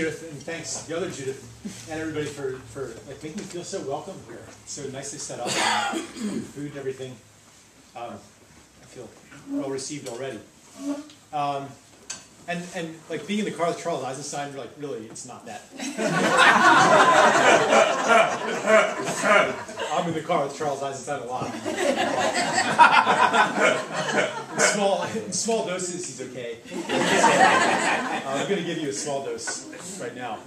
Judith, and thanks the other Judith and everybody for like making me feel so welcome here. It's so nicely set up, and food and everything. I feel well received already. And like being in the car with Charles Eisenstein, like really, it's not that. I'm in the car with Charles Eisenstein a lot. In small doses, he's okay. I'm going to give you a small dose right now.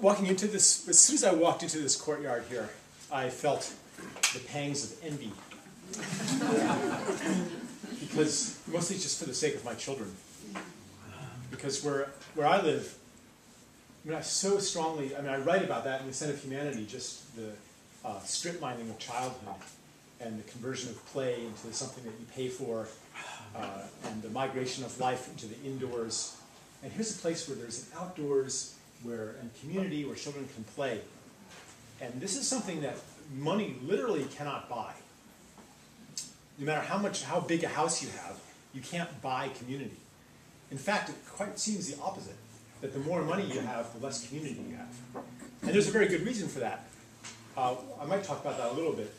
Walking into this, as soon as I walked into this courtyard here, I felt the pangs of envy. Because mostly just for the sake of my children. Because where I live, I mean, I write about that in The Ascent of Humanity, just the strip mining of childhood and the conversion of play into something that you pay for, and the migration of life into the indoors. And here's a place where there's an outdoors and community where children can play. And this is something that money literally cannot buy. No matter how big a house you have, you can't buy community. In fact, it quite seems the opposite, that the more money you have, the less community you have. And there's a very good reason for that. I might talk about that a little bit.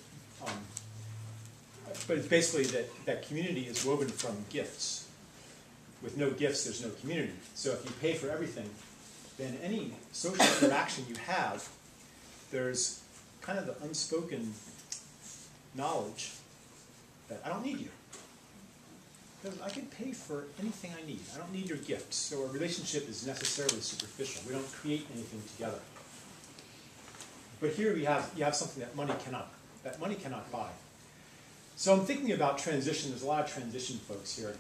But it's basically that community is woven from gifts. With no gifts, there's no community. So if you pay for everything, then any social interaction you have, there's kind of the unspoken knowledge that I don't need you. Because I can pay for anything I need. I don't need your gift. So a relationship is necessarily superficial. We don't create anything together. But here you have something that money cannot buy. So I'm thinking about transition. There's a lot of transition folks here.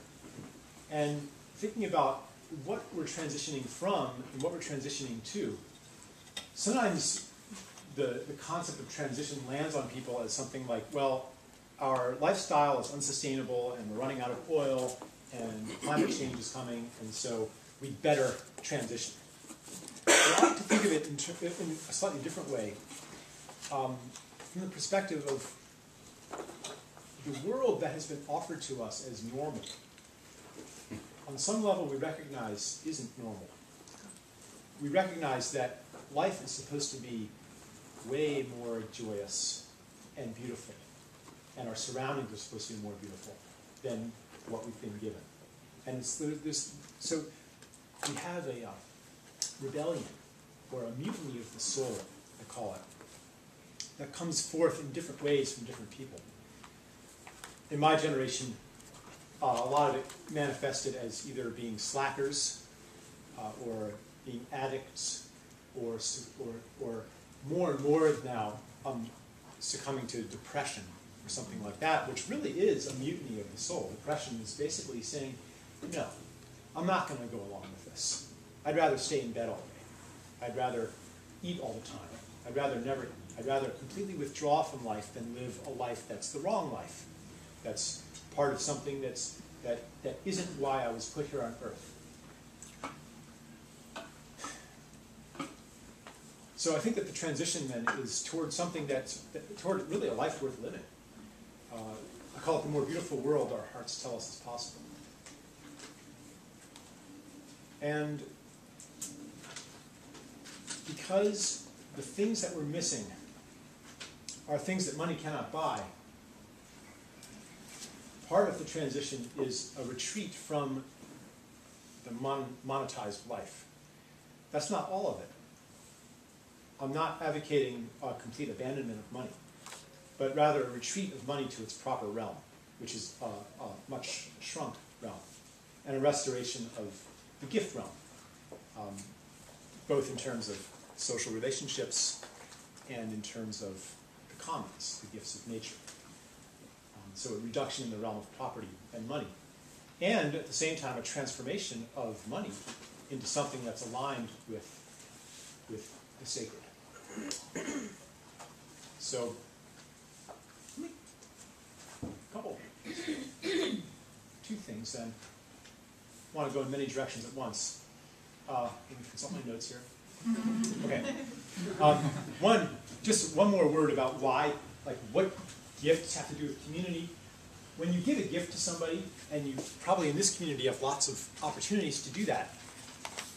And thinking about what we're transitioning from and what we're transitioning to. Sometimes the concept of transition lands on people as something like, well, our lifestyle is unsustainable and we're running out of oil and climate change is coming, and so we better transition. But I like to think of it in a slightly different way, from the perspective of the world that has been offered to us as normal. On some level, we recognize isn't normal. We recognize that life is supposed to be way more joyous and beautiful, and our surroundings are supposed to be more beautiful than what we've been given. And so we have a rebellion, or a mutiny of the soul, I call it, that comes forth in different ways from different people. In my generation, a lot of it manifested as either being slackers, or being addicts, or more and more now succumbing to depression or something like that, which really is a mutiny of the soul. Depression is basically saying, no, I'm not going to go along with this. I'd rather stay in bed all day. I'd rather eat all the time. I'd rather never eat. I'd rather completely withdraw from life than live a life that's the wrong life. That's part of something that isn't why I was put here on earth. So I think that the transition then is toward something toward really a life worth living. I call it the more beautiful world our hearts tell us is possible. And because the things that we're missing are things that money cannot buy, part of the transition is a retreat from the monetized life. That's not all of it. I'm not advocating a complete abandonment of money, but rather a retreat of money to its proper realm, which is a much shrunk realm, and a restoration of the gift realm, both in terms of social relationships and in terms of the commons, the gifts of nature. So a reduction in the realm of property and money. And at the same time, a transformation of money into something that's aligned with the sacred. So, two things then. I want to go in many directions at once. Let me consult my notes here. Okay. Just one more word about why, like what gifts have to do with community. when you give a gift to somebody, and you probably in this community have lots of opportunities to do that,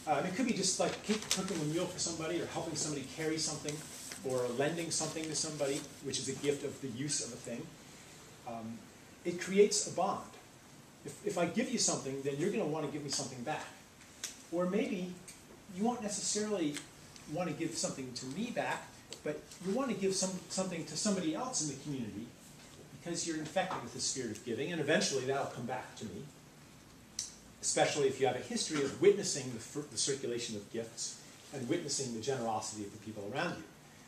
it could be just like cooking a meal for somebody, or helping somebody carry something, or lending something to somebody, which is a gift of the use of a thing. It creates a bond. If I give you something, then you're going to want to give me something back. Or maybe you won't necessarily want to give something to me back, but you want to give something to somebody else in the community because you're infected with the spirit of giving, and eventually that'll come back to me, especially if you have a history of witnessing the circulation of gifts and witnessing the generosity of the people around you.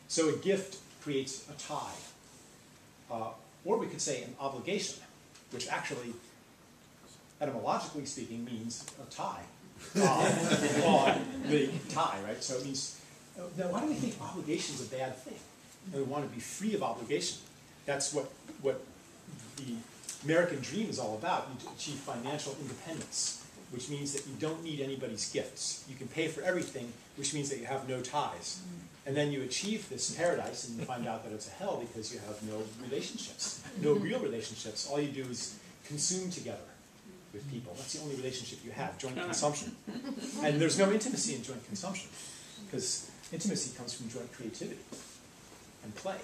So a gift creates a tie, or we could say an obligation, which actually, etymologically speaking, means a tie. On the tie, right? So it means, now why do we think obligation is a bad thing? And we want to be free of obligation. That's what the American dream is all about. You achieve financial independence, which means that you don't need anybody's gifts. You can pay for everything, which means that you have no ties. And then you achieve this paradise, and you find out that it's a hell because you have no relationships, no real relationships. All you do is consume together with people. That's the only relationship you have, joint consumption. And there's no intimacy in joint consumption, because intimacy comes from joint creativity and play.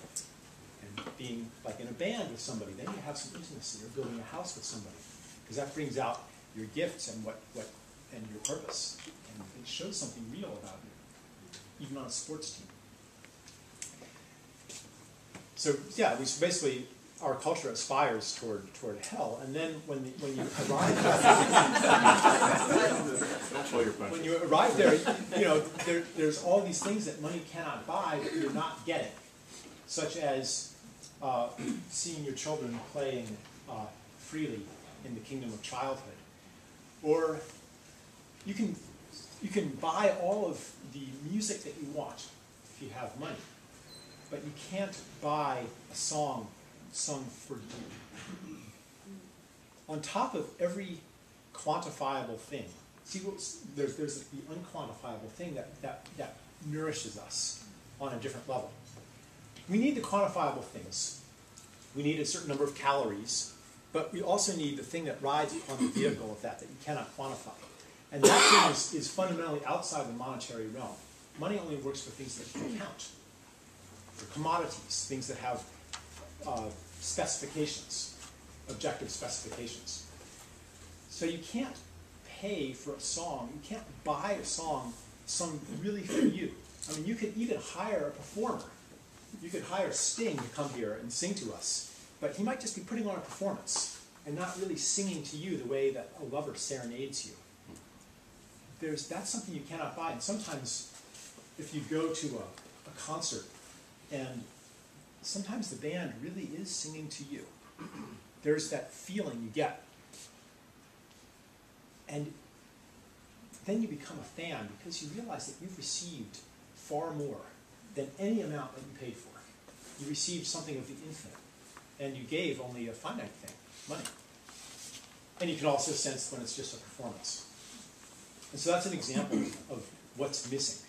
And being like in a band with somebody, then you have some intimacy, or building a house with somebody, because that brings out your gifts and and your purpose. And it shows something real about you, even on a sports team. So yeah, we basically, our culture aspires toward hell, and then when you arrive when you arrive there, there's all these things that money cannot buy that you're not getting, such as seeing your children playing freely in the kingdom of childhood, or you can buy all of the music that you want if you have money, but you can't buy a song sung for you. On top of every quantifiable thing, see, there's the unquantifiable thing that nourishes us on a different level. We need the quantifiable things. We need a certain number of calories, but we also need the thing that rides upon the vehicle of that you cannot quantify. And that thing is fundamentally outside the monetary realm. Money only works for things that can count, for commodities, things that have specifications, objective specifications. So you can't pay for a song, you can't buy a song sung really for you. I mean, you could even hire a performer. You could hire Sting to come here and sing to us, but he might just be putting on a performance and not really singing to you the way that a lover serenades you. That's something you cannot buy, and sometimes if you go to a concert, and sometimes the band really is singing to you. There's that feeling you get. And then you become a fan because you realize that you've received far more than any amount that you paid for. You received something of the infinite, and you gave only a finite thing, money. And you can also sense when it's just a performance. And so that's an example of what's missing.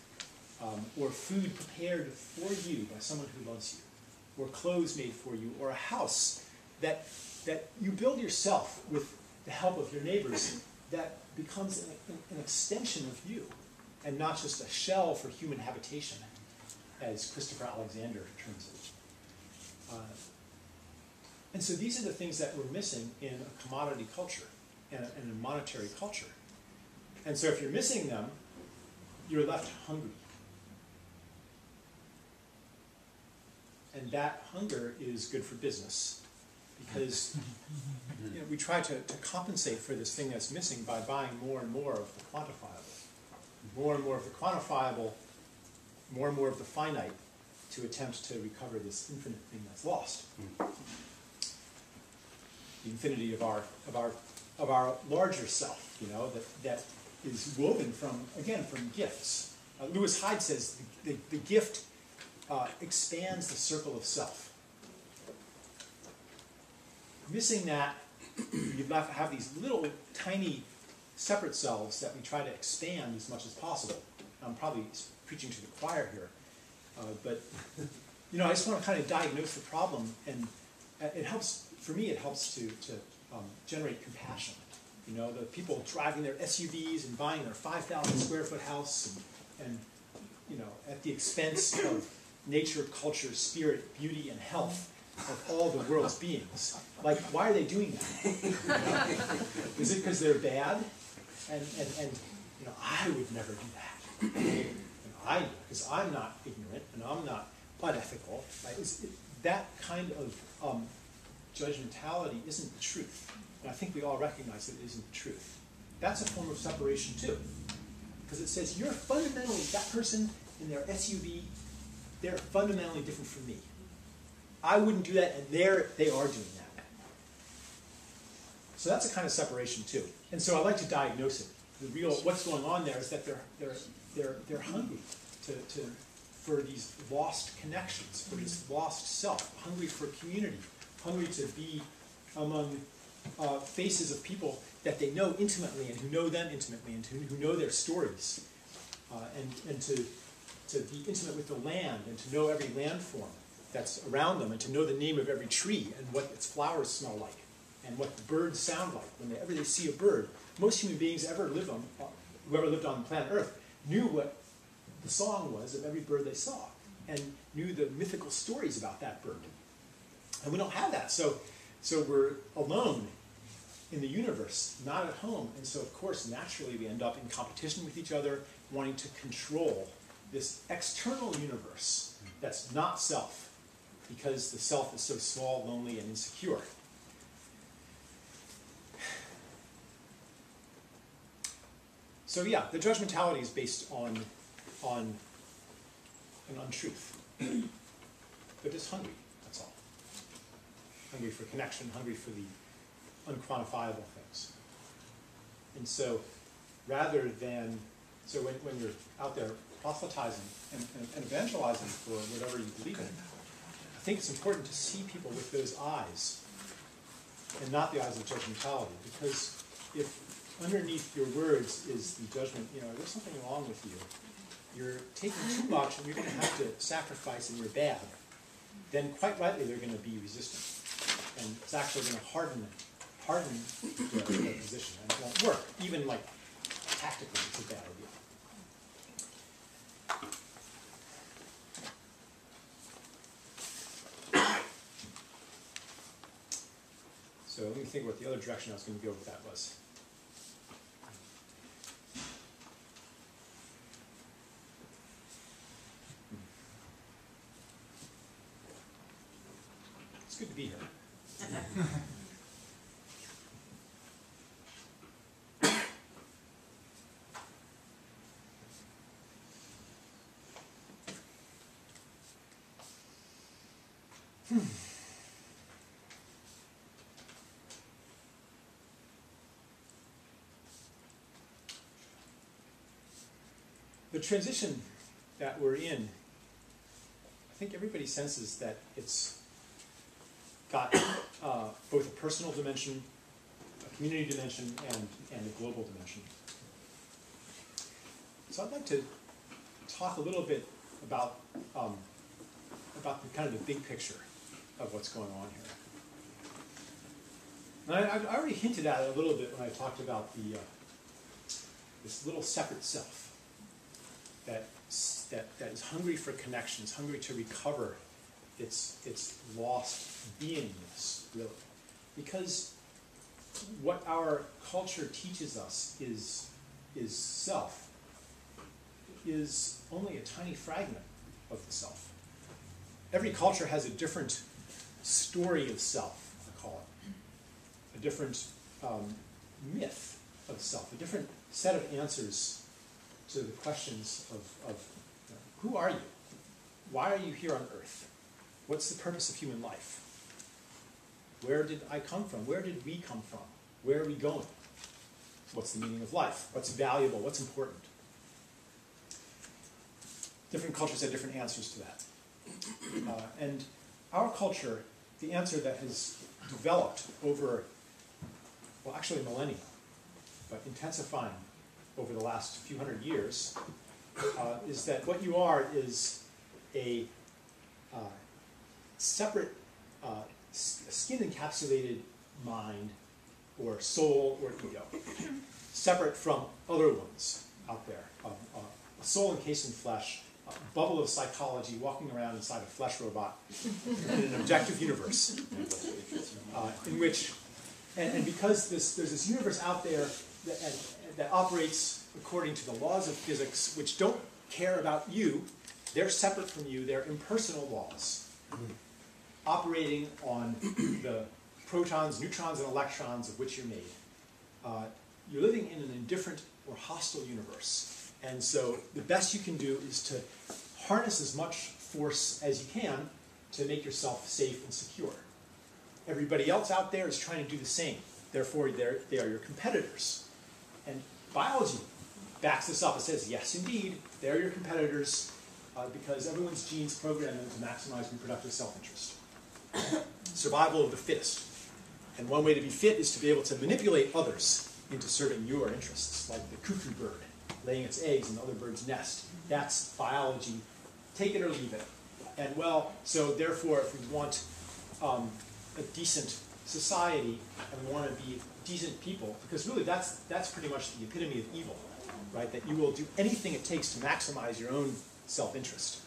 Or food prepared for you by someone who loves you, or clothes made for you, or a house that you build yourself with the help of your neighbors that becomes an extension of you, and not just a shell for human habitation, as Christopher Alexander terms it. And so these are the things that we're missing in a commodity culture, and a monetary culture. And so if you're missing them, you're left hungry. And that hunger is good for business, because we try to compensate for this thing that's missing by buying more and more of the quantifiable. More and more of the quantifiable, more and more of the finite, to attempt to recover this infinite thing that's lost. The infinity of our larger self, that is woven from gifts. Lewis Hyde says the gift expands the circle of self. Missing that, you have these little tiny separate selves that we try to expand as much as possible. I'm probably preaching to the choir here, but I just want to kind of diagnose the problem, and it helps for me, it helps to generate compassion. You know, the people driving their SUVs and buying their 5,000 square foot house and you know, at the expense of nature, culture, spirit, beauty, and health of all the world's beings. Like, why are they doing that? Is it because they're bad? And you know, I would never do that. And I, because I'm not ignorant and I'm not unethical. Right? That kind of judgmentality isn't the truth. And I think we all recognize that it isn't the truth. That's a form of separation too. Because it says you're fundamentally, that person in their SUV, they're fundamentally different from me. I wouldn't do that, and they are doing that. So that's a kind of separation too. And so I like to diagnose it. The real, what's going on there is that they're hungry for these lost connections, for this lost self, hungry for community, hungry to be among faces of people that they know intimately and who know them intimately and who know their stories, and to be intimate with the land and to know every landform that's around them and to know the name of every tree and what its flowers smell like and what the birds sound like whenever they see a bird. Most human beings who ever lived on planet Earth knew what the song was of every bird they saw and knew the mythical stories about that bird. And we don't have that, so we're alone in the universe, not at home. And so, of course, naturally we end up in competition with each other, wanting to control this external universe that's not self, because the self is so small, lonely, and insecure. So yeah, the judgmentality is based on an untruth. They're just hungry, that's all. Hungry for connection, hungry for the unquantifiable things. And so rather than, so when you're out there proselytizing and evangelizing for whatever you believe in, I think it's important to see people with those eyes and not the eyes of judgmentality, because if underneath your words is the judgment, you know, there's something wrong with you, you're taking too much and you're going to have to sacrifice and you're bad, then quite rightly they're going to be resistant. And it's actually going to harden their position, and it won't work. Even like tactically, it's a bad idea. So let me think what the other direction I was going to go with that was. It's good to be here. The transition that we're in, I think everybody senses that it's got both a personal dimension, a community dimension, and a global dimension. So I'd like to talk a little bit about the kind of the big picture of what's going on here. And I already hinted at it a little bit when I talked about this little separate self that is hungry for connections, hungry to recover its lost beingness, really. Because what our culture teaches us is self, is only a tiny fragment of the self. Every culture has a different story of self, I call it. A different myth of self, a different set of answers to the questions of you know, who are you? Why are you here on Earth? What's the purpose of human life? Where did I come from? Where did we come from? Where are we going? What's the meaning of life? What's valuable? What's important? Different cultures have different answers to that. And our culture, the answer that has developed over, well, actually millennia, but intensifying over the last few hundred years, is that what you are is a separate skin-encapsulated mind or soul or ego, separate from other ones out there. A soul encased in flesh, a bubble of psychology walking around inside a flesh robot in an objective universe, in which, and because there's this universe out there that operates according to the laws of physics, which don't care about you, they're separate from you, they're impersonal laws, operating on the protons, neutrons, and electrons of which you're made. You're living in an indifferent or hostile universe. And so the best you can do is to harness as much force as you can to make yourself safe and secure. Everybody else out there is trying to do the same. Therefore, they are your competitors. And biology backs this up. It says, yes, indeed, they're your competitors because everyone's genes program them to maximize reproductive self-interest. Survival of the fittest. And one way to be fit is to be able to manipulate others into serving your interests, like the cuckoo bird laying its eggs in the other bird's nest. That's biology. Take it or leave it. And well, so therefore, if we want a decent society and we want to be decent people, because really that's pretty much the epitome of evil, right? That you will do anything it takes to maximize your own self-interest,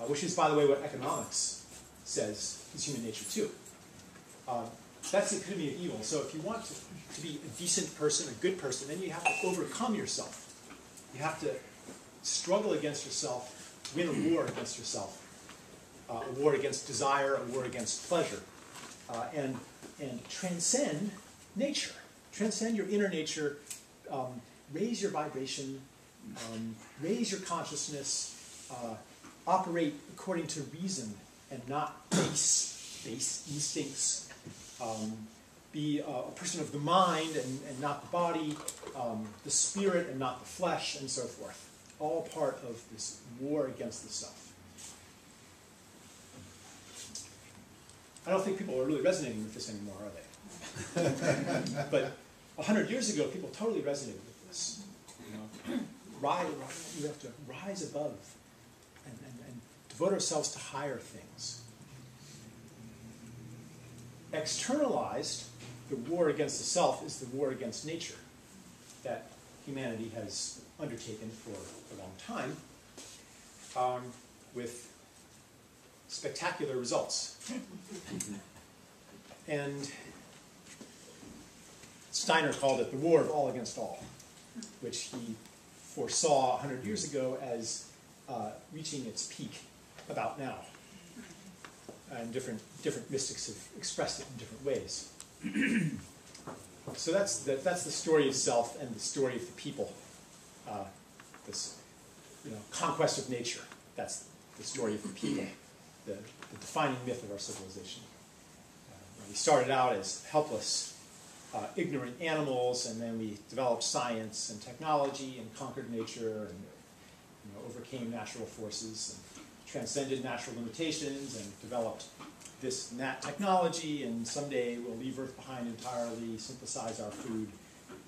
which is, by the way, what economics says is human nature too. That's the epitome of evil. So if you want to be a decent person, a good person, then you have to overcome yourself. You have to struggle against yourself, win a war against yourself, a war against desire, a war against pleasure, and transcend nature. Transcend your inner nature, raise your vibration, raise your consciousness, operate according to reason and not base instincts. Be a person of the mind and not the body, the spirit and not the flesh, and so forth. All part of this war against the self. I don't think people are really resonating with this anymore, are they? But 100 years ago, people totally resonated with this. You know, we have to rise above and devote ourselves to higher things. Externalized, the war against the self is the war against nature that humanity has undertaken for a long time, with spectacular results. And Steiner called it the war of all against all, which he foresaw 100 years ago as reaching its peak about now. And different mystics have expressed it in different ways. So that's the story of self and the story of the people. This conquest of nature. That's the story of the people, the defining myth of our civilization. We started out as helpless, ignorant animals, and then we developed science and technology and conquered nature and overcame natural forces and transcended natural limitations and developed this and that technology, and someday we'll leave Earth behind entirely, synthesize our food,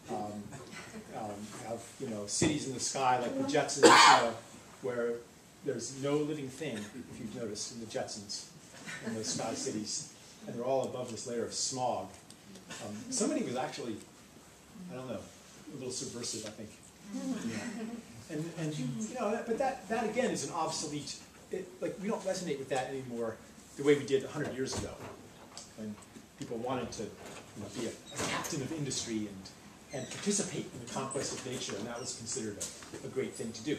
have cities in the sky like the Jetsons, where there's no living thing, if you've noticed, in the Jetsons, in those sky cities, and they're all above this layer of smog. Somebody was actually, I don't know, a little subversive, I think. But that again is an obsolete. We don't resonate with that anymore the way we did 100 years ago, when people wanted to be a captain of industry and participate in the conquest of nature, and that was considered a great thing to do.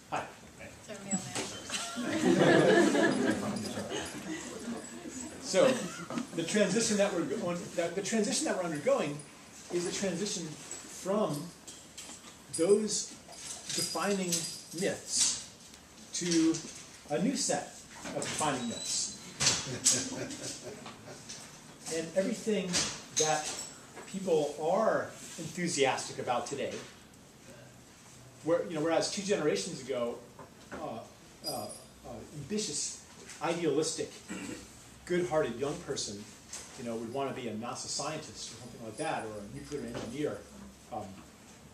Hi. It's a real man. So the transition that we're undergoing is a transition from those defining myths to a new set of defining myths. And everything that people are enthusiastic about today, whereas 2 generations ago, ambitious, idealistic, good-hearted young person, would want to be a NASA scientist or something like that, or a nuclear engineer,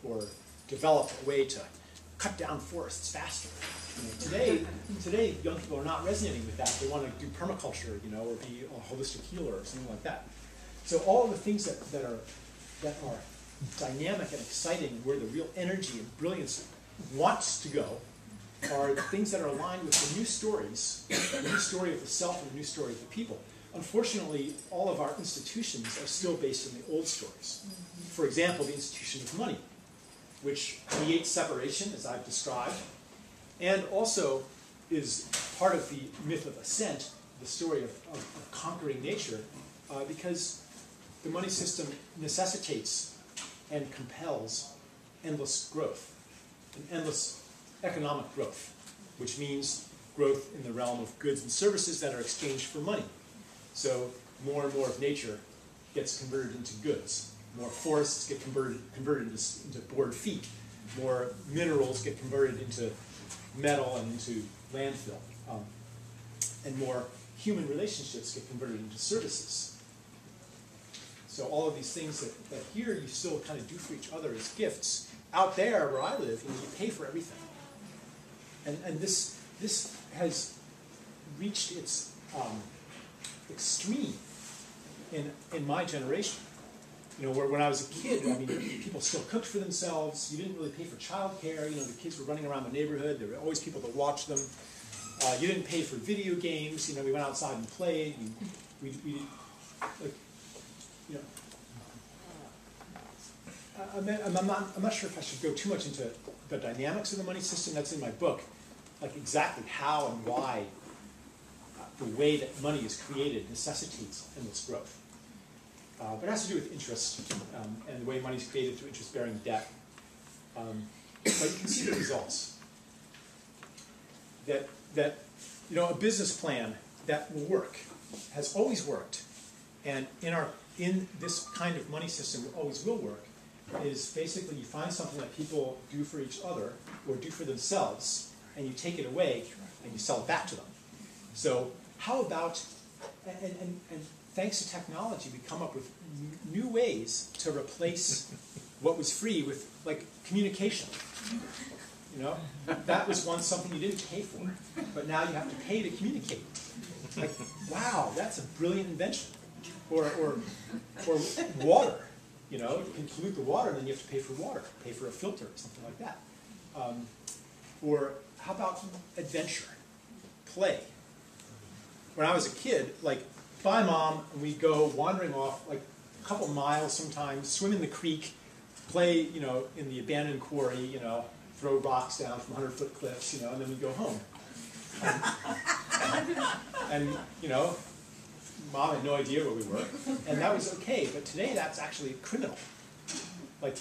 or develop a way to cut down forests faster. Today, young people are not resonating with that. They want to do permaculture, or be a holistic healer or something like that. So all of the things that are dynamic and exciting, where the real energy and brilliance wants to go, are the things that are aligned with the new stories, the new story of the self and the new story of the people. Unfortunately, all of our institutions are still based on the old stories. For example, the institution of money, which creates separation, as I've described, and also is part of the myth of ascent, the story of conquering nature, because the money system necessitates and compels endless growth, and endless economic growth, which means growth in the realm of goods and services that are exchanged for money. So more and more of nature gets converted into goods. More forests get converted into board feet. More minerals get converted into metal and into landfill. And more human relationships get converted into services. So all of these things that here you still kind of do for each other as gifts, out there where I live, you pay for everything. And this has reached its extreme in my generation. Where when I was a kid, people still cooked for themselves. You didn't really pay for childcare. The kids were running around the neighborhood. There were always people to watch them. You didn't pay for video games. We went outside and played. I'm not sure if I should go too much into the dynamics of the money system. That's in my book, like exactly how and why the way that money is created necessitates endless growth. But it has to do with interest and the way money is created through interest-bearing debt. But you can see the results. That a business plan that will work has always worked, and in this kind of money system always will work, is basically you find something that people do for each other or do for themselves, and you take it away and you sell it back to them. So how about, and thanks to technology, we come up with new ways to replace what was free with, like, communication. That was once something you didn't pay for, but now you have to pay to communicate. Like, wow, that's a brilliant invention. Or water. You can pollute the water, and then you have to pay for water, pay for a filter, or something like that. Or how about adventure, play? When I was a kid, like, bye mom, and we'd go wandering off, like, a couple miles sometimes, swim in the creek, play, in the abandoned quarry, throw rocks down from 100-foot cliffs, and then we'd go home. And mom had no idea where we were, and that was okay, but today that's actually criminal. Like,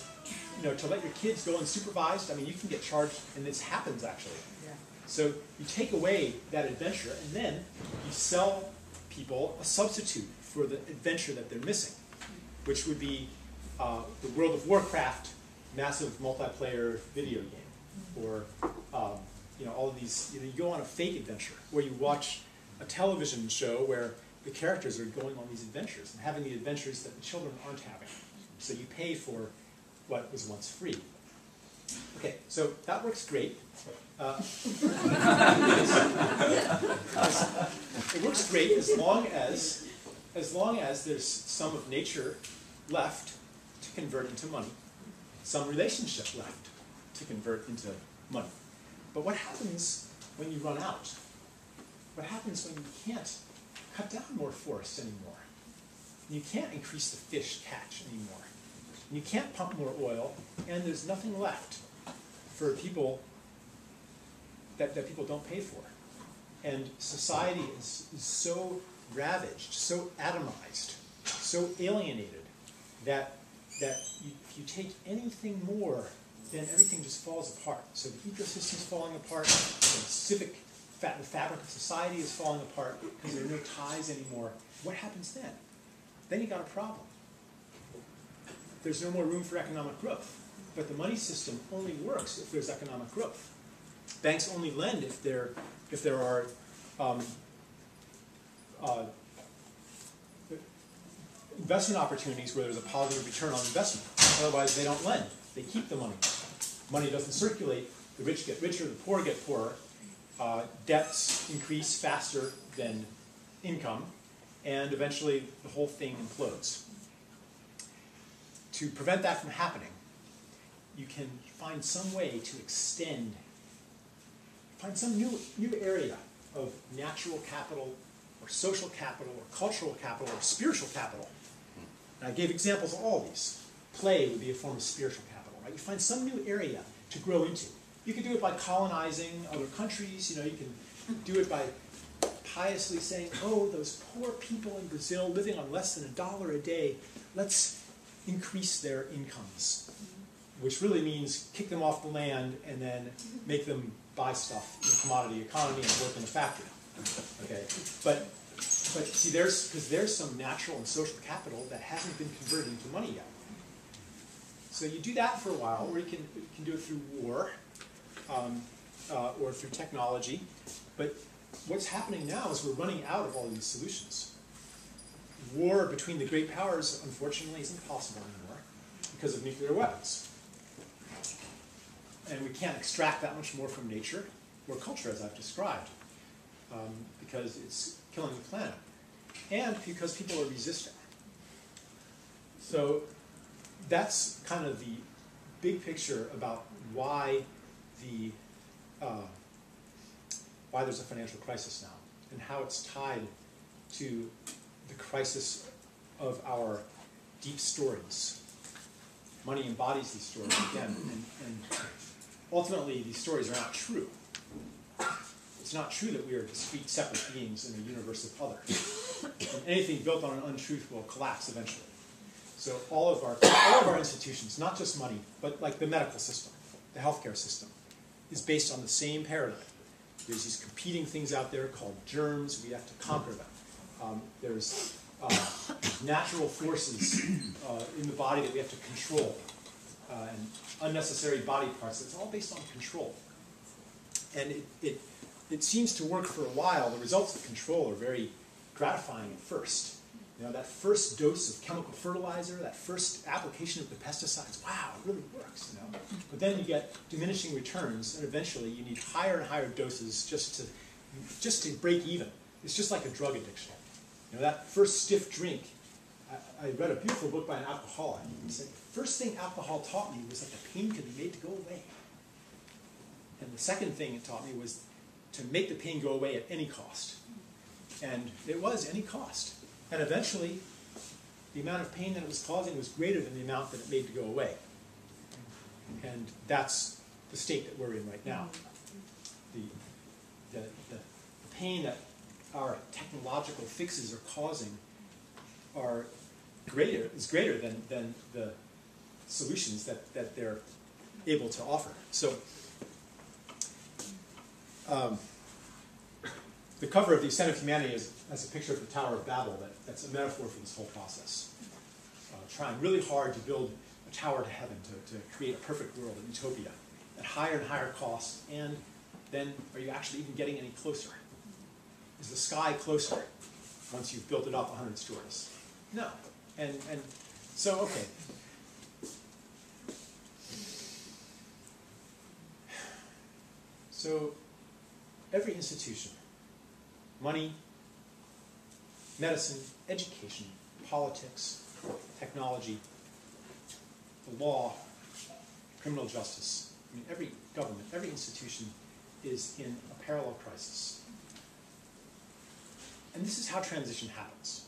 to let your kids go unsupervised, you can get charged, and this happens actually. Yeah. So you take away that adventure, and then you sell people a substitute for the adventure that they're missing, which would be the World of Warcraft massive multiplayer video game, or all of these. You go on a fake adventure, where you watch a television show where the characters are going on these adventures and having the adventures that the children aren't having. So you pay for what was once free. Okay, so that works great. It works great as long as there's some of nature left to convert into money, some relationship left to convert into money. But what happens when you run out? What happens when you can't cut down more forests anymore? You can't increase the fish catch anymore. You can't pump more oil, and there's nothing left for people that people don't pay for. And society is so ravaged, so atomized, so alienated, that if you take anything more, then everything just falls apart. So the ecosystem's falling apart, the fabric of society is falling apart because there are no ties anymore. What happens then? Then you got a problem. There's no more room for economic growth. But the money system only works if there's economic growth. Banks only lend if there are investment opportunities where there's a positive return on investment. Otherwise, they don't lend. They keep the money. Money doesn't circulate. The rich get richer, the poor get poorer. debts increase faster than income, and eventually the whole thing implodes. To prevent that from happening, you can find some way to extend, find some new area of natural capital, or social capital, or cultural capital, or spiritual capital. And I gave examples of all these. Play would be a form of spiritual capital, right? You find some new area to grow into. You can do it by colonizing other countries. You know, you can do it by piously saying, oh, those poor people in Brazil living on less than $1 a day, let's increase their incomes, which really means kick them off the land and then make them buy stuff in the commodity economy and work in a factory. Okay, but see, there's some natural and social capital that hasn't been converted into money yet. So you do that for a while, or you can do it through war, or through technology. But what's happening now is we're running out of all these solutions. War between the great powers, unfortunately, isn't possible anymore because of nuclear weapons. And we can't extract that much more from nature or culture, as I've described, because it's killing the planet, and because people are resisting. So that's kind of the big picture about why there's a financial crisis now, and how it's tied to the crisis of our deep stories. Money embodies these stories again, and ultimately these stories are not true. It's not true that we are discrete, separate beings in a universe of other. And anything built on an untruth will collapse eventually. So all of our institutions, not just money, but like the medical system, the healthcare system, is based on the same paradigm. There's these competing things out there called germs. We have to conquer them. There's natural forces in the body that we have to control, and unnecessary body parts. It's all based on control. And it seems to work for a while. The results of control are very gratifying at first. You know, that first dose of chemical fertilizer, that first application of the pesticides, wow, it really works, you know. But then you get diminishing returns, and eventually you need higher and higher doses just to break even. It's just like a drug addiction. You know, that first stiff drink, I read a beautiful book by an alcoholic. He said, the first thing alcohol taught me was that the pain could be made to go away. And the second thing it taught me was to make the pain go away at any cost. And it was any cost. And eventually, the amount of pain that it was causing was greater than the amount that it made to go away. And that's the state that we're in right now. The pain that our technological fixes are causing is greater than the solutions that they're able to offer. So the cover of The Ascent of Humanity has a picture of the Tower of Babel that's a metaphor for this whole process. Trying really hard to build a tower to heaven, to create a perfect world, a utopia, at higher and higher costs, and then are you actually even getting any closer? Is the sky closer once you've built it up 100 stories? No. And so, okay. So every institution, money, medicine, education, politics, technology, the law, criminal justice, I mean, every government, every institution is in a parallel crisis. And this is how transition happens.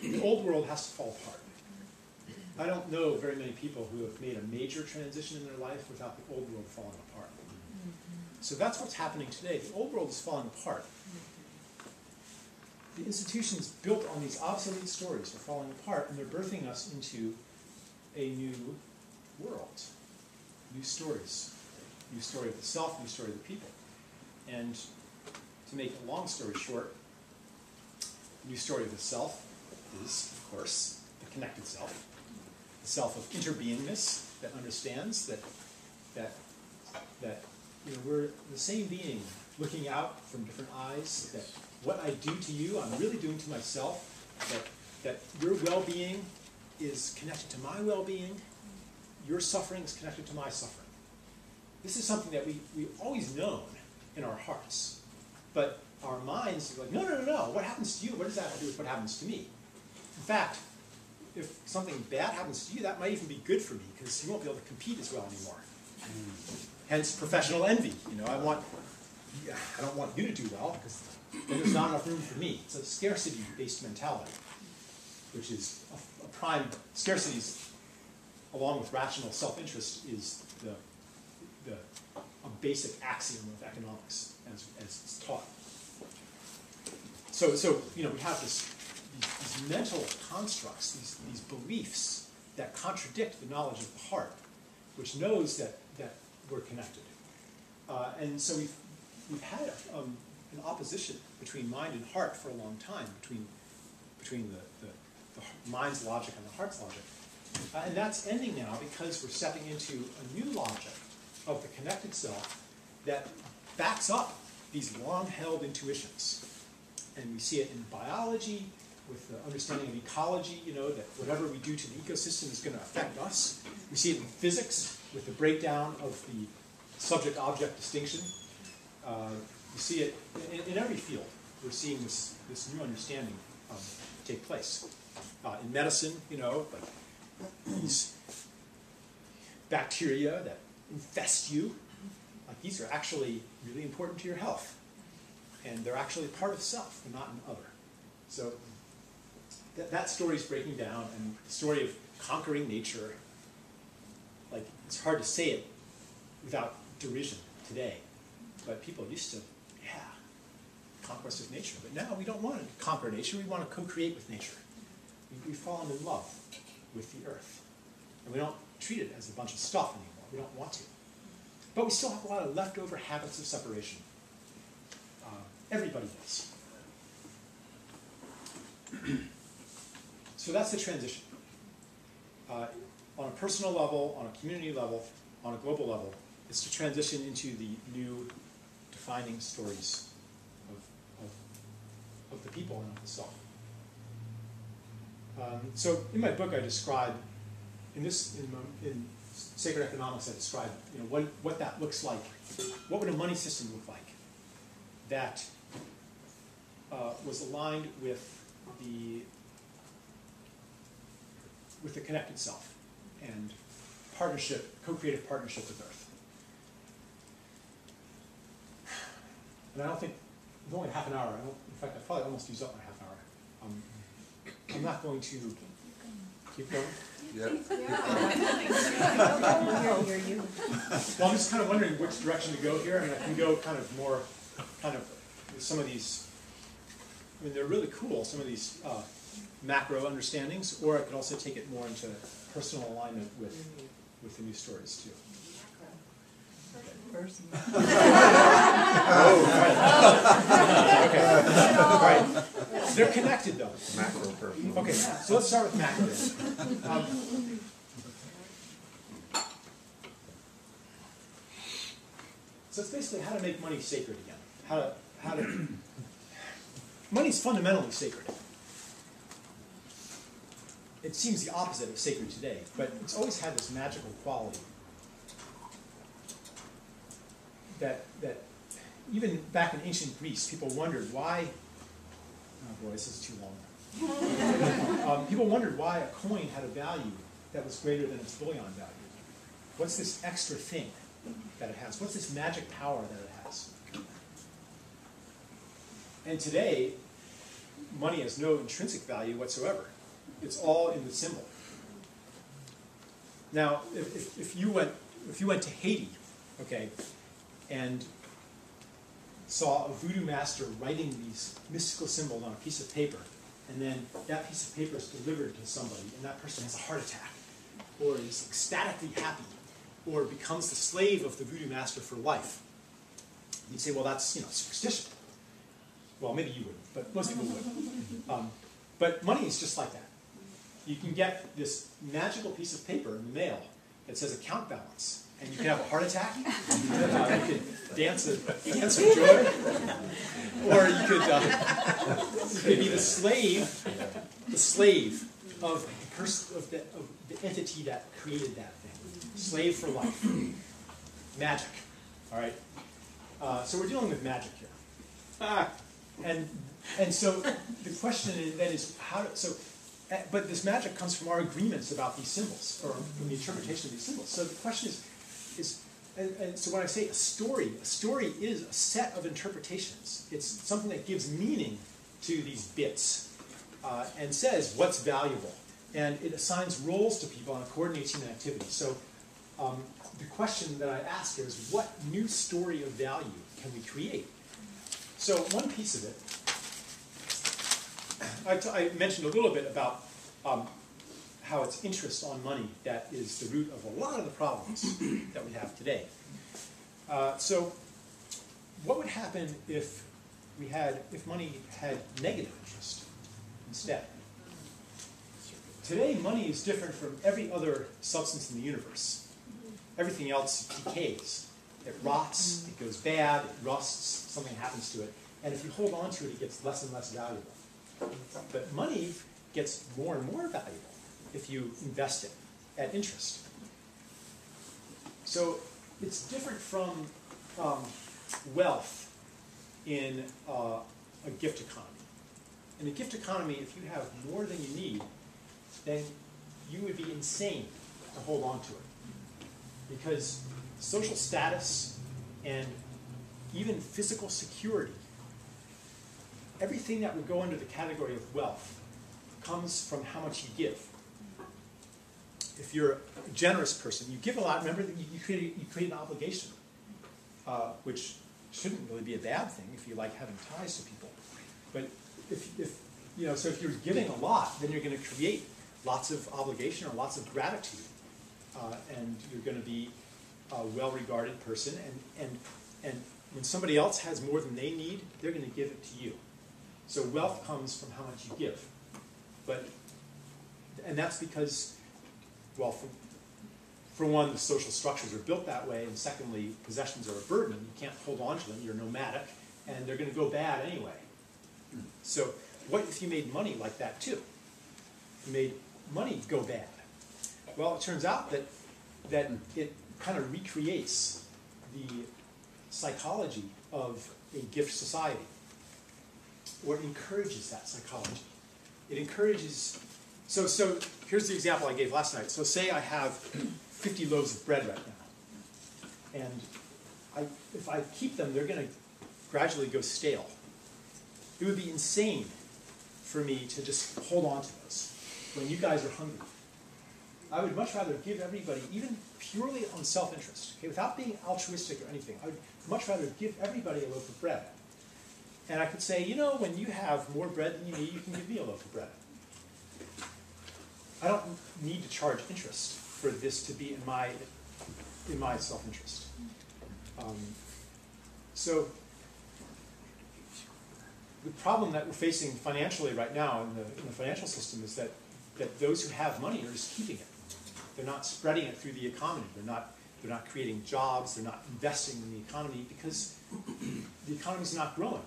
The old world has to fall apart. I don't know very many people who have made a major transition in their life without the old world falling apart. So that's what's happening today. The old world is falling apart. The institutions built on these obsolete stories are falling apart, and they're birthing us into a new world. New stories. New story of the self, new story of the people. And to make a long story short, the new story of the self is, of course, the connected self. The self of interbeingness that understands that you know, we're the same being looking out from different eyes, that what I do to you, I'm really doing to myself, that your well-being is connected to my well-being, your suffering is connected to my suffering. This is something that we've always known, in our hearts. But our minds are like, no, no, no, no. What happens to you? What does that have to do with what happens to me? In fact, if something bad happens to you, that might even be good for me, because you won't be able to compete as well anymore. Hence, professional envy. You know, I don't want you to do well, because then there's not enough room for me. It's a scarcity-based mentality, which is a prime scarcity. Along with rational self-interest, is a basic axiom of economics as it's taught. So you know, we have these mental constructs, these beliefs that contradict the knowledge of the heart, which knows that we're connected. And so we've had an opposition between mind and heart for a long time, between the mind's logic and the heart's logic. And that's ending now because we're stepping into a new logic of the connected self that backs up these long-held intuitions. And we see it in biology, with the understanding of ecology, you know, that whatever we do to the ecosystem is going to affect us. We see it in physics, with the breakdown of the subject-object distinction. We see it in every field. We're seeing this new understanding take place. In medicine, you know, like these bacteria that infest you, like these are actually really important to your health. And they're actually part of self, and not an other. So that story is breaking down, and the story of conquering nature, like, it's hard to say it without derision today. But people used to, conquest of nature. But now we don't want to conquer nature, we want to co-create with nature. We've fallen in love with the earth. And we don't treat it as a bunch of stuff anymore. We don't want to. But we still have a lot of leftover habits of separation. Everybody does. So that's the transition. On a personal level, on a community level, on a global level, it's to transition into the new defining stories of the people and of the self. So in my book I describe, in Sacred Economics I describe, you know, what that looks like. What would a money system look like that was aligned with the connected self and partnership, co-creative partnership with Earth. And I don't think, it's only half an hour. In fact, I probably almost used up my half hour. I'm not going to keep going. Yeah. Well, I'm just kind of wondering which direction to go here, and I can go kind of more, with some of these. I mean, they're really cool, some of these macro understandings, or I could also take it more into personal alignment with the new stories too. Person. Oh, right. Okay. Right. They're connected though. Macro personal. Okay, so let's start with macro then. So it's basically how to make money sacred again. How to money's fundamentally sacred. It seems the opposite of sacred today, but it's always had this magical quality that even back in ancient Greece, people wondered why. Oh boy, this is too long. People wondered why a coin had a value that was greater than its bullion value. What's this extra thing that it has? What's this magic power that it has? And today, money has no intrinsic value whatsoever. It's all in the symbol. Now, if you went to Haiti, okay, and saw a voodoo master writing these mystical symbols on a piece of paper, and then that piece of paper is delivered to somebody, and that person has a heart attack, or is ecstatically happy, or becomes the slave of the voodoo master for life, you'd say, well, that's, superstition. Well, maybe you wouldn't, but most people would. But money is just like that. You can get this magical piece of paper in the mail that says account balance, and you can have a heart attack. You could dance with joy, or you could be the slave of the entity that created that thing. Slave for life. Magic. All right. So we're dealing with magic here. And so the question then is how to, but this magic comes from our agreements about these symbols, or from the interpretation of these symbols. So the question and so when I say a story is a set of interpretations. It's something that gives meaning to these bits and says what's valuable. And it assigns roles to people and coordinates human activity. So the question that I ask here is, what new story of value can we create? So one piece of it, I mentioned a little bit about how it's interest on money that is the root of a lot of the problems that we have today. So what would happen if money had negative interest instead? Today, money is different from every other substance in the universe. Everything else decays. It rots, it goes bad, it rusts, something happens to it. And if you hold on to it, it gets less and less valuable. But money gets more and more valuable if you invest it at interest. So it's different from wealth in a gift economy. In a gift economy, if you have more than you need, then you would be insane to hold on to it. Because social status and even physical security, everything that would go under the category of wealth comes from how much you give. If you're a generous person, you give a lot. Remember that you create an obligation, which shouldn't really be a bad thing if you like having ties to people. But so if you're giving a lot, then you're going to create lots of obligation or lots of gratitude, and you're going to be a well-regarded person. And when somebody else has more than they need, they're going to give it to you. So wealth comes from how much you give. And that's because, well, for one, the social structures are built that way, and secondly, possessions are a burden. You can't hold on to them. You're nomadic, and they're going to go bad anyway. So what if you made money like that too? You made money go bad. Well, it turns out that it kind of recreates the psychology of a gift society, or it encourages that psychology. It encourages, so here's the example I gave last night. So say I have 50 loaves of bread right now, and if I keep them, they're going to gradually go stale. It would be insane for me to just hold on to those when you guys are hungry. I would much rather give everybody, even purely on self-interest, okay, without being altruistic or anything, I would much rather give everybody a loaf of bread. And I could say, when you have more bread than you need, you can give me a loaf of bread. I don't need to charge interest for this to be in my self-interest. So the problem that we're facing financially right now in the financial system is that those who have money are just keeping it. They're not spreading it through the economy. They're not creating jobs. They're not investing in the economy because the economy's not growing.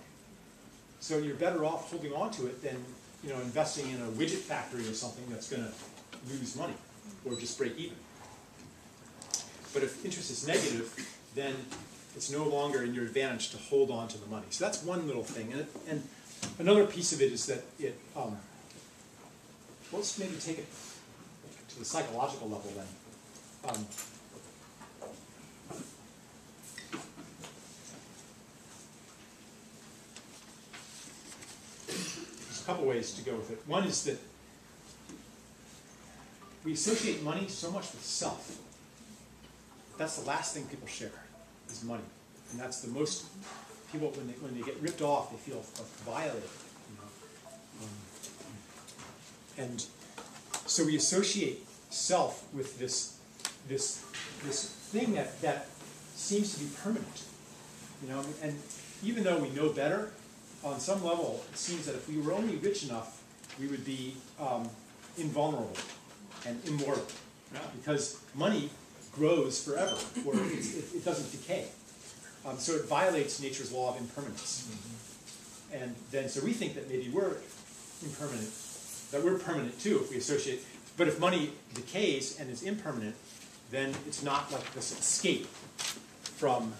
So you're better off holding on to it than investing in a widget factory or something that's going to lose money or just break even. But if interest is negative, then it's no longer in your advantage to hold on to the money. So that's one little thing. And another piece of it is that let's maybe take it to the psychological level then. There's a couple ways to go with it. One is that we associate money so much with self. That's the last thing people share, is money. And that's the most, people, when they get ripped off, they feel violated. And so we associate self with this thing that seems to be permanent. And even though we know better, on some level, it seems that if we were only rich enough, we would be invulnerable and immortal. Yeah. Because money grows forever, or it doesn't decay. So it violates nature's law of impermanence. Mm-hmm. And then, so we think that maybe we're impermanent, that we're permanent too if we associate. But if money decays and is impermanent, then it's not like this escape from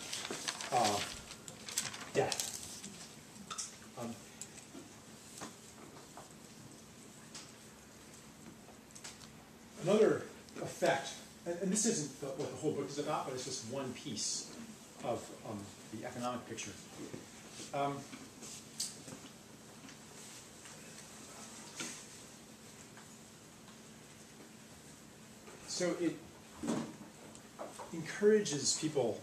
this isn't what the whole book is about, but it's just one piece of the economic picture. So it encourages people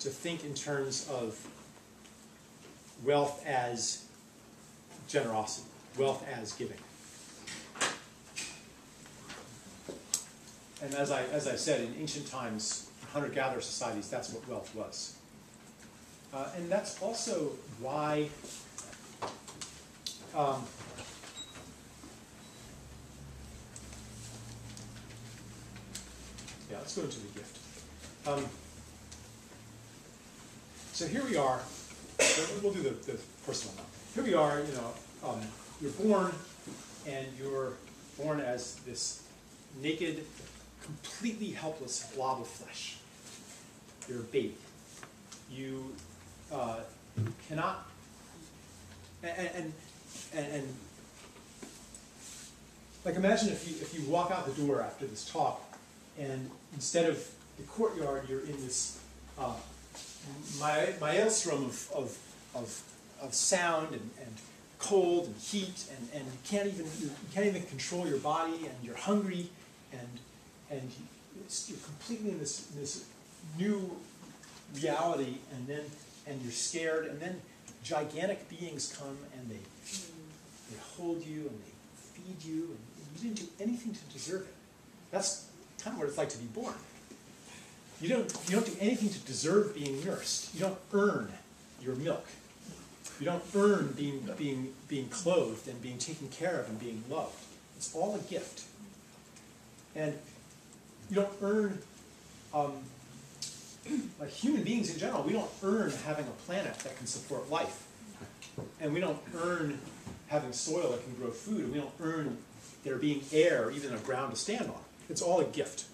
to think in terms of wealth as generosity, wealth as giving. And as I said, in ancient times, hunter-gatherer societies, that's what wealth was. And that's also why yeah, let's go into the gift. So here we are. We'll do the first one now. Here we are. You're born, and you're born as this naked, completely helpless blob of flesh. You're a baby. You cannot, and like imagine if you walk out the door after this talk, and instead of the courtyard, you're in this maelstrom of sound and cold and heat, and you can't even control your body, and you're hungry, and you're completely in this new reality, and you're scared, and then gigantic beings come and they hold you and they feed you, and you didn't do anything to deserve it. That's kind of what it's like to be born. You don't do anything to deserve being nursed. You don't earn your milk. You don't earn being clothed and being taken care of and being loved. It's all a gift. And you don't earn, like human beings in general, we don't earn having a planet that can support life. And we don't earn having soil that can grow food. And we don't earn there being air, even a ground to stand on. It's all a gift.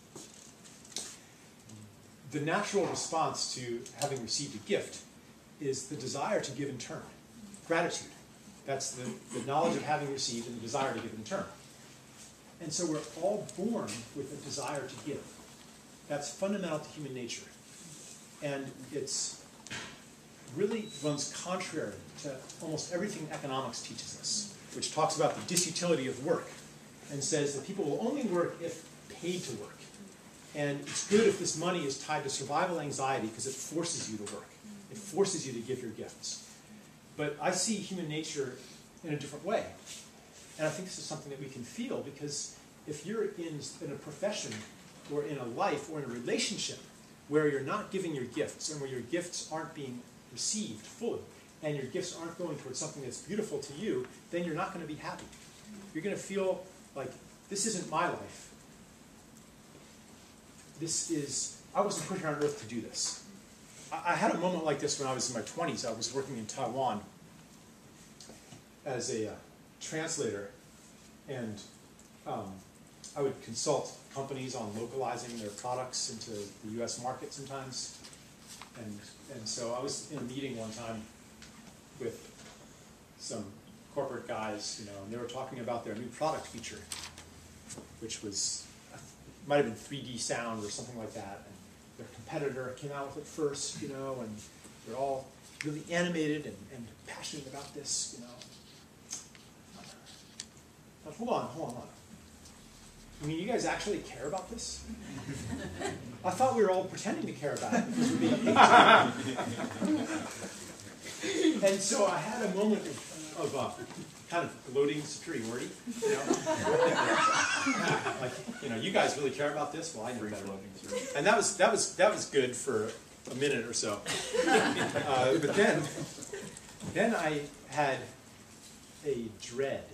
The natural response to having received a gift is the desire to give in turn. Gratitude. That's the knowledge of having received and the desire to give in turn. And so we're all born with a desire to give. That's fundamental to human nature. And it's really runs contrary to almost everything economics teaches us, which talks about the disutility of work and says that people will only work if paid to work. And it's good if this money is tied to survival anxiety because it forces you to work. It forces you to give your gifts. But I see human nature in a different way. And I think this is something that we can feel, because if you're in a profession or in a life or in a relationship where you're not giving your gifts and where your gifts aren't being received fully and your gifts aren't going towards something that's beautiful to you, then you're not going to be happy. You're going to feel like, this isn't my life. I wasn't put here on earth to do this. I had a moment like this when I was in my 20s. I was working in Taiwan as a translator, and I would consult companies on localizing their products into the US market sometimes. And so I was in a meeting one time with some corporate guys, and they were talking about their new product feature, which was, might have been 3D sound or something like that. And their competitor came out with it first, and they're all really animated and passionate about this, But hold on. I mean, you guys actually care about this? I thought we were all pretending to care about it because we're being paid to. And so I had a moment of kind of gloating superiority, like, you guys really care about this? Well, I know better. And that was good for a minute or so. But then I had a dread,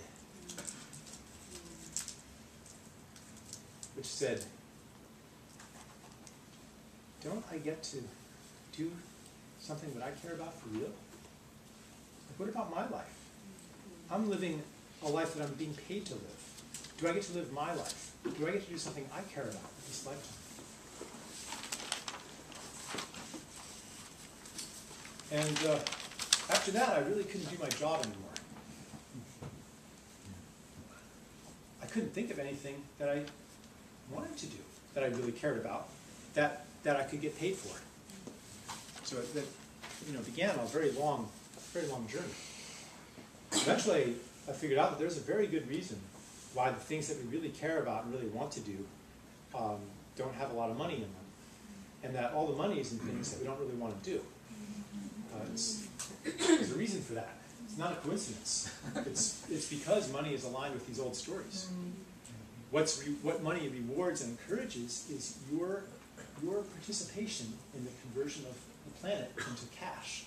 which said, don't I get to do something that I care about for real? Like, what about my life? I'm living a life that I'm being paid to live. Do I get to live my life? Do I get to do something I care about in this lifetime? And after that, I really couldn't do my job anymore. I couldn't think of anything that I wanted to do. that I really cared about that I could get paid for. So that began a very long journey. Eventually, I figured out that there's a very good reason why the things that we really care about and really want to do don't have a lot of money in them, and that all the money is in things that we don't really want to do. There's a reason for that. It's not a coincidence. It's because money is aligned with these old stories. What money rewards and encourages is your participation in the conversion of the planet into cash.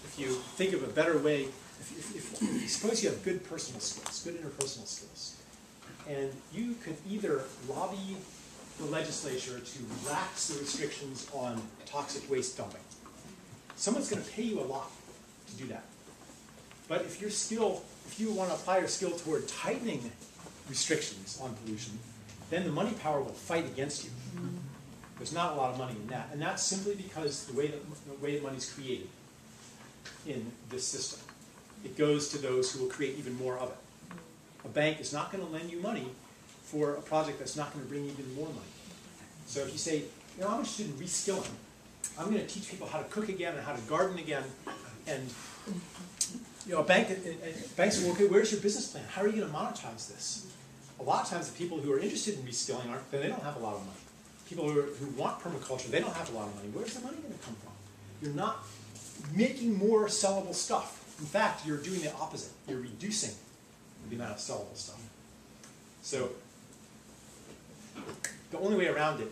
If you think of a better way, if suppose you have good personal skills, good interpersonal skills, and you could either lobby the legislature to relax the restrictions on toxic waste dumping. Someone's going to pay you a lot to do that. But if you want to apply your skill toward tightening restrictions on pollution, then the money power will fight against you. There's not a lot of money in that. And that's simply because the way that money is created in this system. It goes to those who will create even more of it. A bank is not going to lend you money for a project that's not going to bring even more money. So if you say, I'm interested in reskilling, I'm going to teach people how to cook again and how to garden again, and banks will, okay, where's your business plan? How are you going to monetize this? A lot of times the people who are interested in reskilling they don't have a lot of money. People who want permaculture, they don't have a lot of money. Where's the money going to come from? You're not making more sellable stuff. In fact, you're doing the opposite. You're reducing the amount of sellable stuff. So the only way around it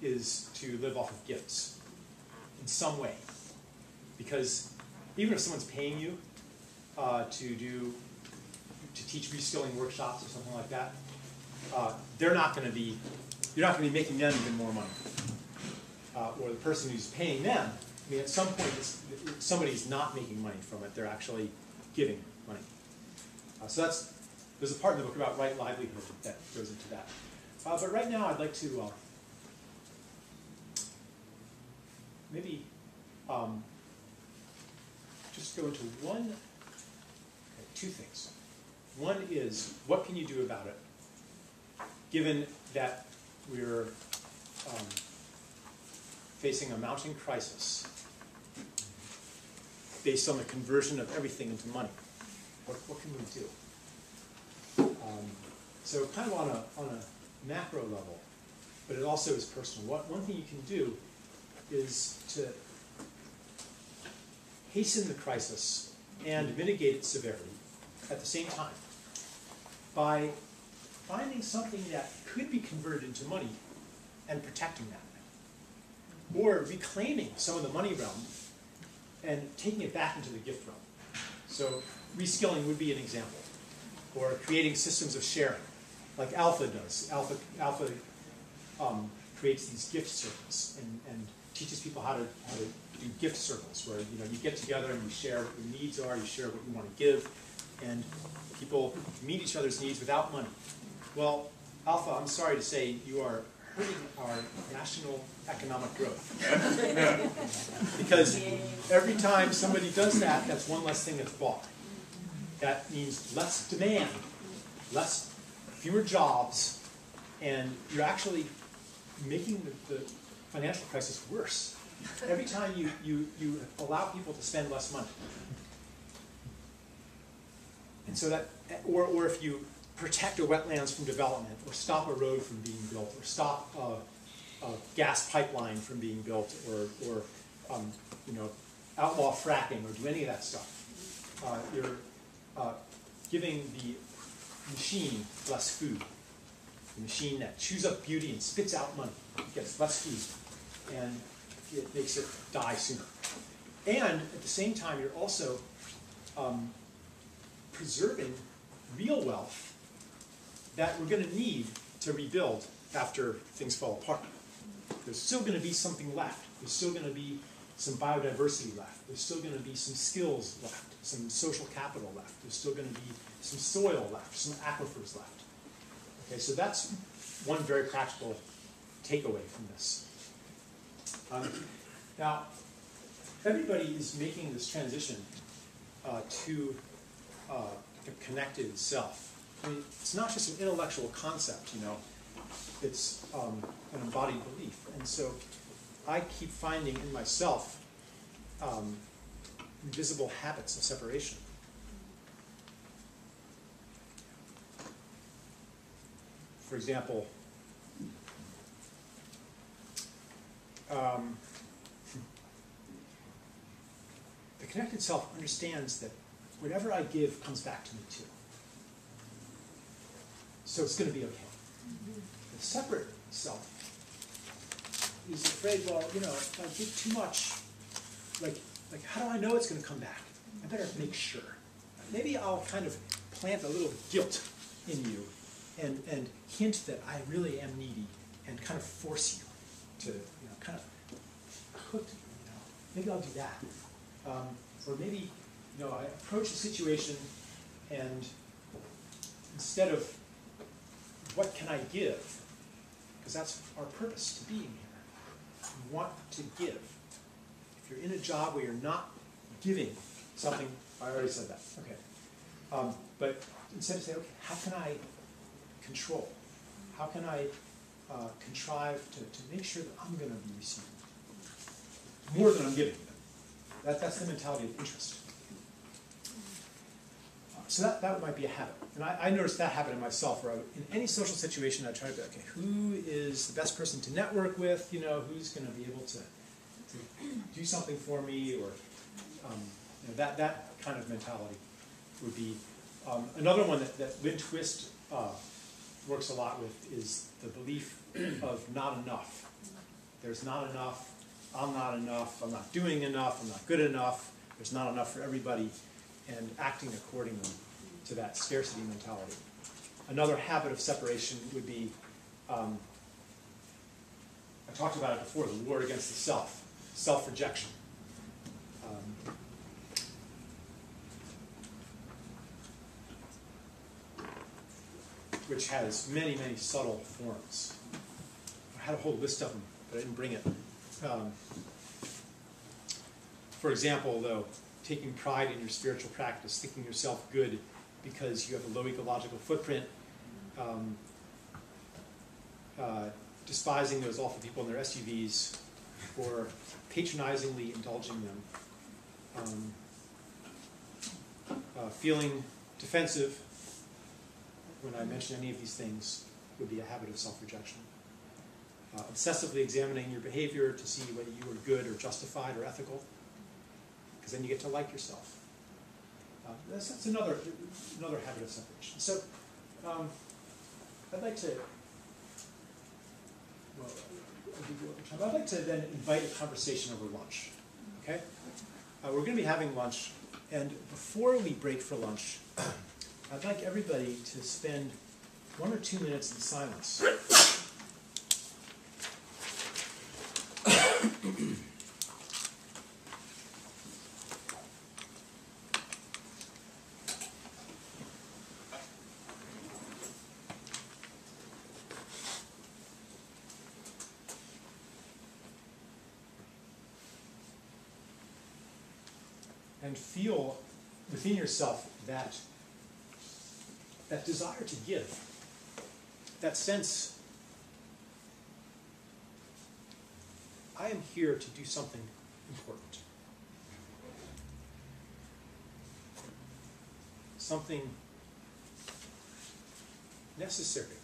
is to live off of gifts in some way. Because even if someone's paying you to teach reskilling workshops or something like that, you're not going to be making them even more money. Or the person who's paying them, at some point somebody's not making money from it, they're actually giving money. So there's a part in the book about right livelihood that goes into that. But right now I'd like to maybe just go into two things. One is, what can you do about it, given that we're facing a mounting crisis based on the conversion of everything into money? What can we do? So kind of on a macro level, but it also is personal. One thing you can do is to hasten the crisis and mitigate its severity at the same time by finding something that could be converted into money and protecting that. Or reclaiming some of the money realm and taking it back into the gift realm. So reskilling would be an example. Or creating systems of sharing, like Alpha does. Alpha creates these gift circles and teaches people how to do gift circles, where you get together and you share what your needs are, you share what you want to give, and people meet each other's needs without money. Well, Alpha, I'm sorry to say, you are hurting our national economic growth. Because every time somebody does that, that's one less thing that's bought. That means less demand, fewer jobs, and you're actually making the financial crisis worse. Every time you allow people to spend less money. And so that, or if you protect a wetlands from development, or stop a road from being built, or stop a gas pipeline from being built, or outlaw fracking, or do any of that stuff, you're giving the machine less food. The machine that chews up beauty and spits out money gets less food, and it makes it die sooner. And at the same time, you're also preserving real wealth that we're going to need to rebuild after things fall apart. There's still going to be something left. There's still going to be some biodiversity left. There's still going to be some skills left, some social capital left. There's still going to be some soil left, some aquifers left. Okay, so that's one very practical takeaway from this. Now, everybody is making this transition to the connected self. I mean, it's not just an intellectual concept, you know. It's an embodied belief. And so I keep finding in myself invisible habits of separation. For example, the connected self understands that whatever I give comes back to me too. So it's going to be okay. The separate self is afraid, well, you know, if I give too much, like how do I know it's going to come back? I better make sure. Maybe I'll kind of plant a little guilt in you and hint that I really am needy and kind of force you to, you know, kind of hook you, you know. Maybe I'll do that. Or maybe, you know, I approach a situation and instead of what can I give, because that's our purpose to being here. You want to give. If you're in a job where you're not giving something, I already said that, okay. But instead of saying, okay, how can I control? How can I contrive to make sure that I'm going to be receiving more than I'm giving? That's the mentality of interest. So that might be a habit. And I noticed that habit in myself, where in any social situation, I try to be, okay, who is the best person to network with? You know, who's going to be able to do something for me? Or you know, that kind of mentality would be. Another one that Lynn Twist works a lot with is the belief of not enough. There's not enough. I'm not doing enough, I'm not good enough, there's not enough for everybody, and acting accordingly to that scarcity mentality. Another habit of separation would be, I talked about it before, the war against the self, self-rejection. Which has many, many subtle forms. I had a whole list of them, but I didn't bring it. For example, though, taking pride in your spiritual practice, thinking yourself good because you have a low ecological footprint, despising those awful people in their SUVs, or patronizingly indulging them, feeling defensive when I mention any of these things would be a habit of self-rejection. Obsessively examining your behavior to see whether you are good or justified or ethical, because then you get to like yourself. That's another habit of separation. So I'd like to then invite a conversation over lunch. Okay, we're going to be having lunch, and before we break for lunch, I'd like everybody to spend 1 or 2 minutes in silence. And feel within yourself that desire to give, that sense, I am here to do something important. Something necessary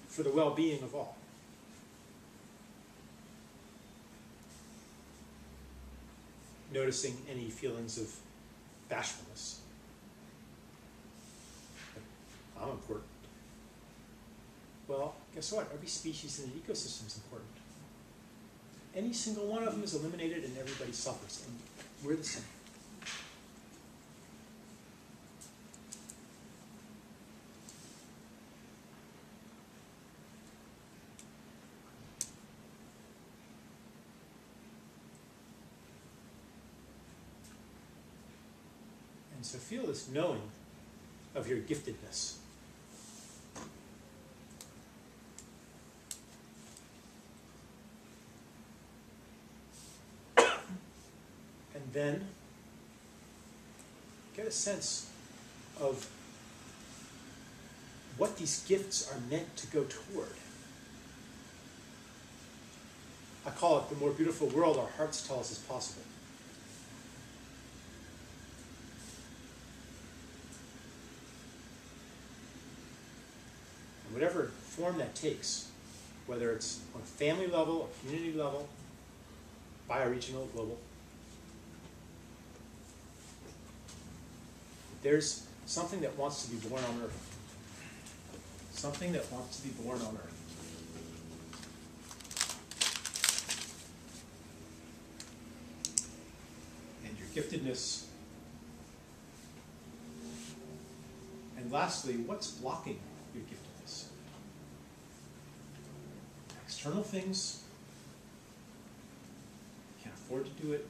for the well-being of all. Noticing any feelings of bashfulness. I'm important. Well, guess what? Every species in an ecosystem is important. Any single one of them is eliminated and everybody suffers. And we're the same. And so feel this knowing of your giftedness. And then get a sense of what these gifts are meant to go toward. I call it the more beautiful world our hearts tell us is possible. And whatever form that takes, whether it's on a family level, a community level, bioregional, global, there's something that wants to be born on Earth. Something that wants to be born on Earth. And your giftedness. And lastly, what's blocking your giftedness? External things. You can't afford to do it.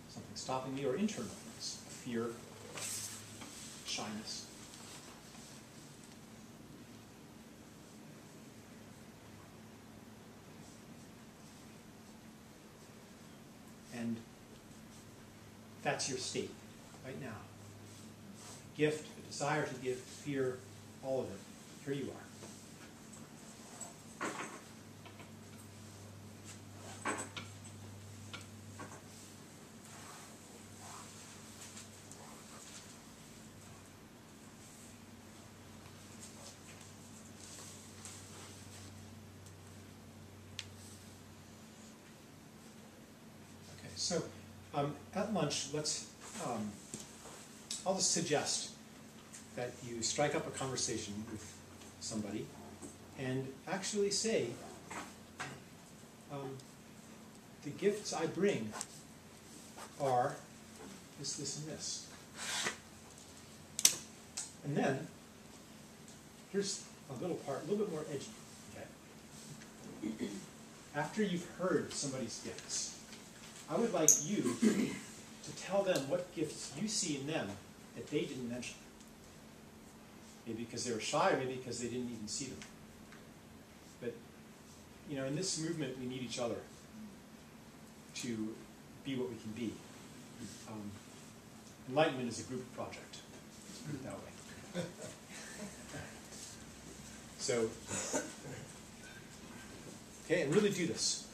Something stopping me, or internal things. Fear, shyness. And that's your state right now. Gift, the desire to give, fear, all of it. Here you are. So at lunch, I'll just suggest that you strike up a conversation with somebody and actually say, the gifts I bring are this, this, and this. And then, here's a little part, a little bit more edgy, okay? After you've heard somebody's gifts, I would like you to tell them what gifts you see in them that they didn't mention. Maybe because they were shy, or maybe because they didn't even see them. But, you know, in this movement, we need each other to be what we can be. Enlightenment is a group project. Let's put it that way. So, okay, and really do this.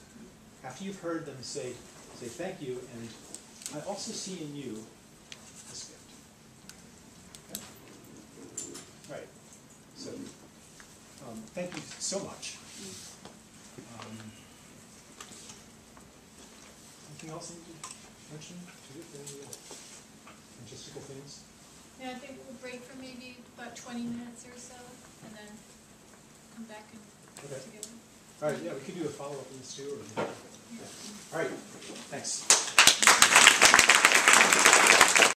After you've heard them say thank you, and I also see in you this gift. Okay? Right. So, thank you so much. Anything else I need to mention? Any logistical things? Yeah, I think we'll break for maybe about 20 minutes or so, and then come back and together. All right, yeah, we could do a follow-up on this too. Or, yeah. All right, thanks.